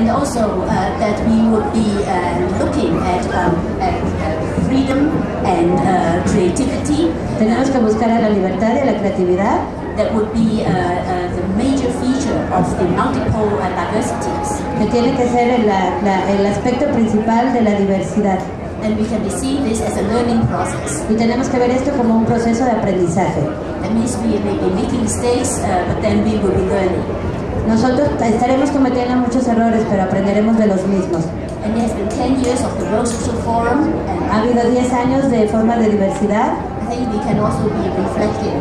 And also that we would be looking at freedom and creativity. Tenemos que buscar a la libertad y a la creatividad. That would be the major feature of the multiple diversities. Que tiene que ser el aspecto principal de la diversidad. And we can see this as a learning process. Y tenemos que ver esto como un proceso de aprendizaje. That means we may be making mistakes, but then we will be learning. Nosotros estaremos cometiendo muchos errores, pero aprenderemos de los mismos. And it has been 10 years of the World Social Forum. And ha habido 10 años de forma de diversidad. I think we can also be reflecting.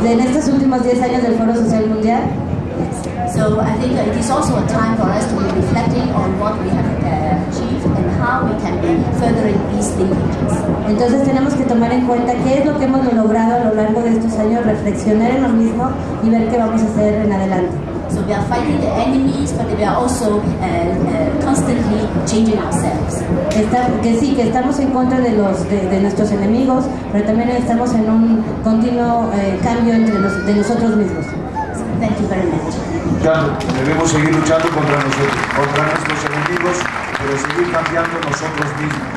En estos últimos 10 años del Foro Social Mundial. So I think it is also a time for us to be reflecting on what we have achieved and how we can be furthering these linkages. Entonces tenemos que tomar en cuenta qué es lo que hemos logrado a lo largo de estos años, reflexionar en lo mismo y ver qué vamos a hacer en adelante. So we are fighting the enemies, but we are also constantly changing ourselves. Que estamos en contra de nuestros enemigos, pero también estamos en un continuo cambio de nosotros mismos. So thank you very much. Debemos seguir luchando contra nuestros enemigos, pero seguir cambiando nosotros mismos.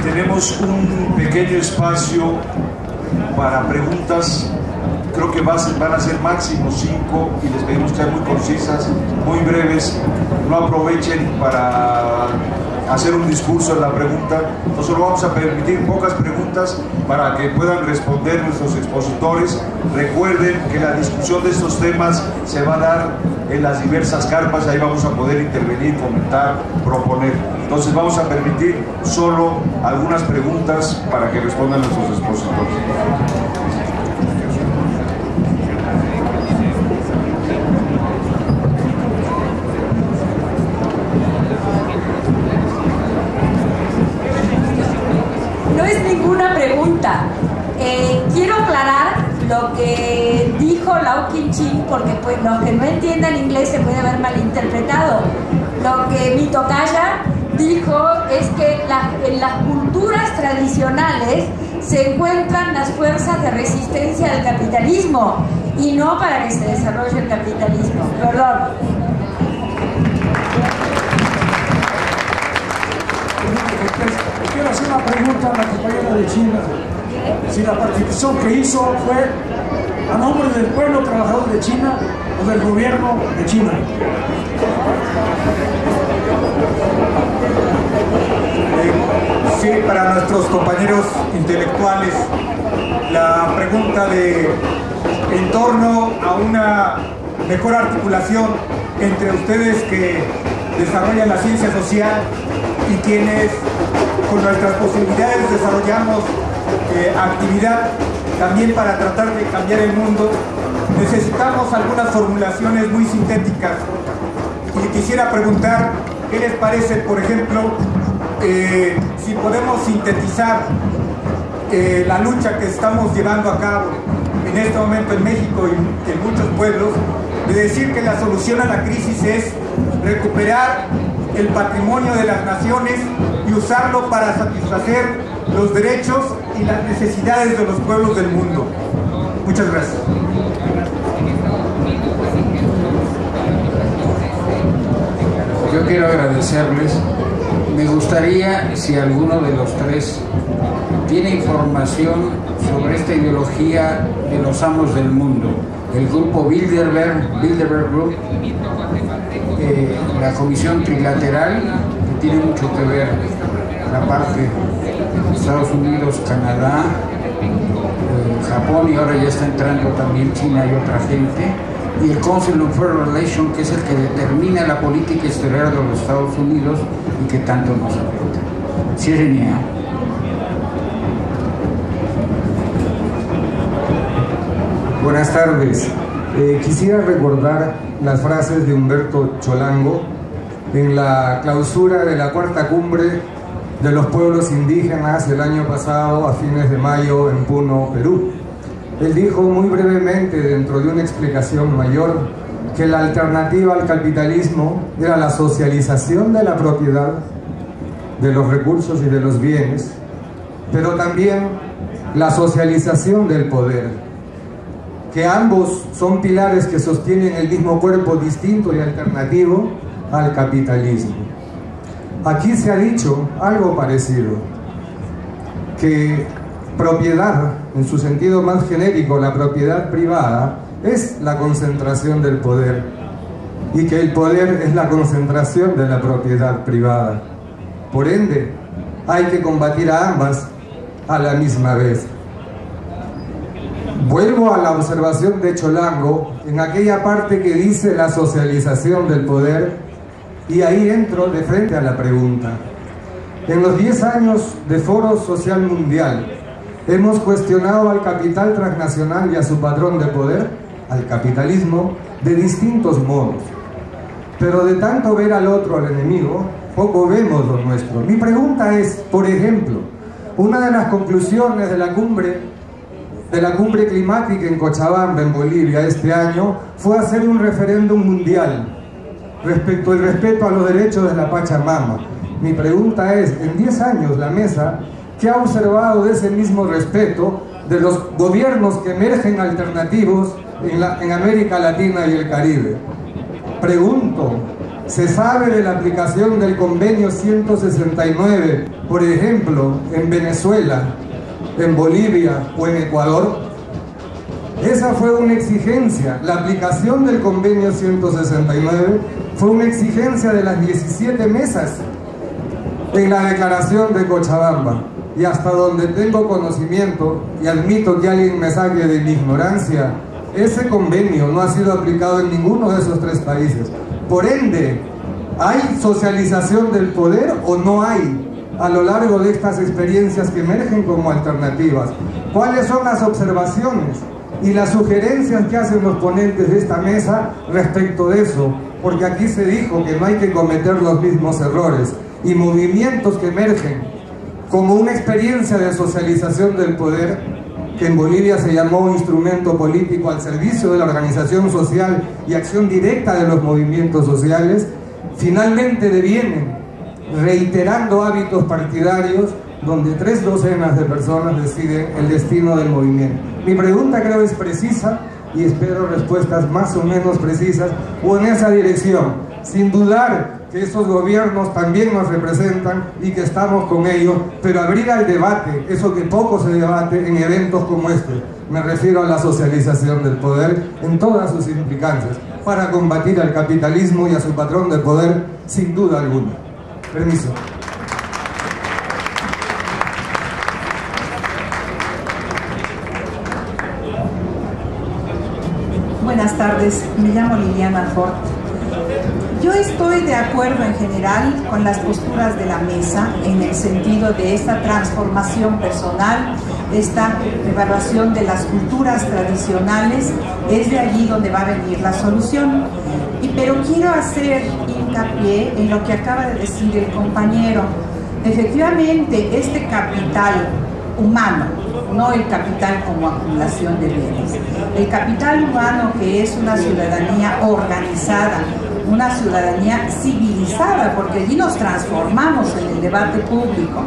Tenemos un pequeño espacio para preguntas. Creo que van a ser máximo 5 y les pedimos que sean muy concisas, muy breves. No aprovechen para hacer un discurso en la pregunta. Nosotros vamos a permitir pocas preguntas para que puedan responder nuestros expositores. Recuerden que la discusión de estos temas se va a dar en las diversas carpas, ahí vamos a poder intervenir, comentar, proponer. Entonces vamos a permitir solo algunas preguntas para que respondan nuestros expositores. No es ninguna pregunta. Quiero aclarar lo que dijo Lau Qin-Chin, porque pues, los que no entiendan inglés se puede haber malinterpretado. Lo que mi tocaya dijo es que en las culturas tradicionales se encuentran las fuerzas de resistencia al capitalismo y no para que se desarrolle el capitalismo. Perdón. Quiero hacer una pregunta a la compañera de China. Si la participación que hizo fue a nombre del pueblo trabajador de China o del gobierno de China. Sí, para nuestros compañeros intelectuales, la pregunta en torno a una mejor articulación entre ustedes que desarrollan la ciencia social y quienes con nuestras posibilidades desarrollamos actividad también para tratar de cambiar el mundo. Necesitamos algunas formulaciones muy sintéticas y quisiera preguntar qué les parece, por ejemplo, si podemos sintetizar la lucha que estamos llevando a cabo en este momento en México y en muchos pueblos, de decir que la solución a la crisis es recuperar el patrimonio de las naciones y usarlo para satisfacer los derechos y las necesidades de los pueblos del mundo. Muchas gracias. Yo quiero agradecerles. Me gustaría, si alguno de los tres tiene información sobre esta ideología de los amos del mundo, el grupo Bilderberg Group, la comisión trilateral, que tiene mucho que ver la parte de Estados Unidos, Canadá, Japón, y ahora ya está entrando también China y otra gente, y el Council on Foreign Relations, que es el que determina la política exterior de los Estados Unidos y que tanto nos afecta. Sirenia. Buenas tardes. Quisiera recordar las frases de Humberto Cholango en la clausura de la cuarta cumbre de los pueblos indígenas el año pasado, a fines de mayo, en Puno, Perú. Él dijo muy brevemente, dentro de una explicación mayor, que la alternativa al capitalismo era la socialización de la propiedad, de los recursos y de los bienes, pero también la socialización del poder, que ambos son pilares que sostienen el mismo cuerpo distinto y alternativo al capitalismo. Aquí se ha dicho algo parecido, que propiedad, en su sentido más genérico, la propiedad privada, es la concentración del poder, y que el poder es la concentración de la propiedad privada. Por ende, hay que combatir a ambas a la misma vez. Vuelvo a la observación de Cholango en aquella parte que dice la socialización del poder, y ahí entro de frente a la pregunta. En los 10 años de Foro Social Mundial hemos cuestionado al capital transnacional y a su patrón de poder, al capitalismo, de distintos modos. Pero de tanto ver al otro, al enemigo, poco vemos lo nuestro. Mi pregunta es, por ejemplo, una de las conclusiones de la cumbre climática en Cochabamba, en Bolivia, este año, fue hacer un referéndum mundial respecto al respeto a los derechos de la Pachamama. Mi pregunta es, en 10 años la mesa, ¿qué ha observado de ese mismo respeto de los gobiernos que emergen alternativos en América Latina y el Caribe? Pregunto, ¿se sabe de la aplicación del convenio 169, por ejemplo, en Venezuela, en Bolivia o en Ecuador? Esa fue una exigencia. La aplicación del convenio 169 fue una exigencia de las 17 mesas en la declaración de Cochabamba. Y hasta donde tengo conocimiento, y admito que alguien me saque de mi ignorancia, ese convenio no ha sido aplicado en ninguno de esos 3 países. Por ende, ¿hay socialización del poder o no hay a lo largo de estas experiencias que emergen como alternativas? ¿Cuáles son las observaciones y las sugerencias que hacen los ponentes de esta mesa respecto de eso? Porque aquí se dijo que no hay que cometer los mismos errores, y movimientos que emergen como una experiencia de socialización del poder, que en Bolivia se llamó instrumento político al servicio de la organización social y acción directa de los movimientos sociales, finalmente devienen reiterando hábitos partidarios donde 3 docenas de personas deciden el destino del movimiento. Mi pregunta creo es precisa y espero respuestas más o menos precisas o en esa dirección, sin dudar que esos gobiernos también nos representan y que estamos con ellos, pero abrir al debate, eso que poco se debate en eventos como este. Me refiero a la socialización del poder en todas sus implicancias, para combatir al capitalismo y a su patrón de poder, sin duda alguna. Permiso. Buenas tardes, me llamo Liliana Fort. Yo estoy de acuerdo en general con las posturas de la mesa en el sentido de esta transformación personal, esta evaluación de las culturas tradicionales, es de allí donde va a venir la solución. Pero quiero hacer hincapié en lo que acaba de decir el compañero. Efectivamente, este capital humano, no el capital como acumulación de bienes, el capital humano, que es una ciudadanía organizada, una ciudadanía civilizada, porque allí nos transformamos en el debate público.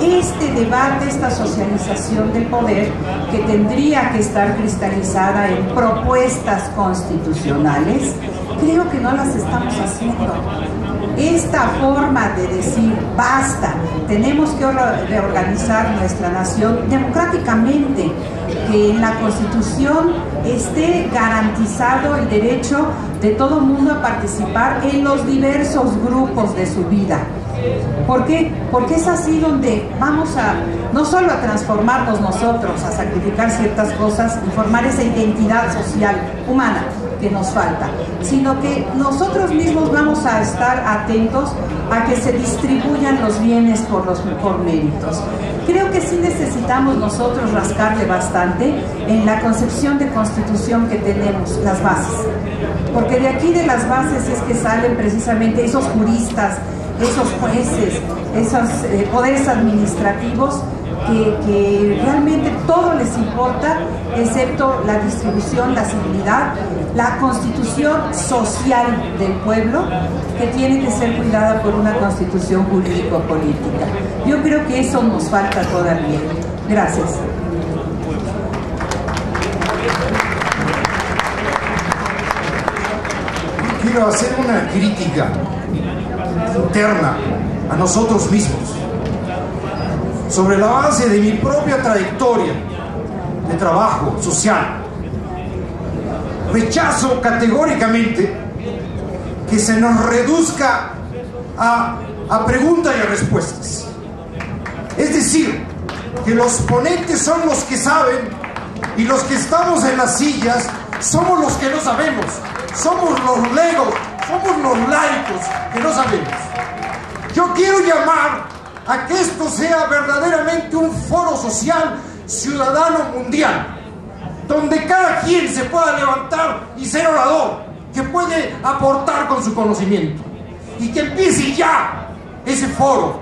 Este debate, esta socialización del poder, que tendría que estar cristalizada en propuestas constitucionales, creo que no las estamos haciendo. Esta forma de decir, basta, tenemos que reorganizar nuestra nación democráticamente, que en la Constitución esté garantizado el derecho de todo mundo a participar en los diversos grupos de su vida. ¿Por qué? Porque es así donde vamos a, no solo a transformarnos nosotros, a sacrificar ciertas cosas y formar esa identidad social humana que nos falta, sino que nosotros mismos vamos a estar atentos a que se distribuyan los bienes por méritos. Creo que sí necesitamos nosotros rascarle bastante en la concepción de constitución que tenemos, las bases, porque de aquí de las bases es que salen precisamente esos juristas, esos jueces, esos poderes administrativos que realmente todo les importa, excepto la distribución, la civilidad, la constitución social del pueblo, que tiene que ser cuidada por una constitución jurídico-política. Yo creo que eso nos falta todavía. Gracias. Quiero hacer una crítica interna a nosotros mismos sobre la base de mi propia trayectoria de trabajo social. Rechazo categóricamente que se nos reduzca a preguntas y a respuestas. Es decir, que los ponentes son los que saben y los que estamos en las sillas somos los que no sabemos. Somos los legos, somos los laicos que no sabemos. Yo quiero llamar a que esto sea verdaderamente un foro social ciudadano mundial, donde cada quien se pueda levantar y ser orador, que puede aportar con su conocimiento, y que empiece ya ese foro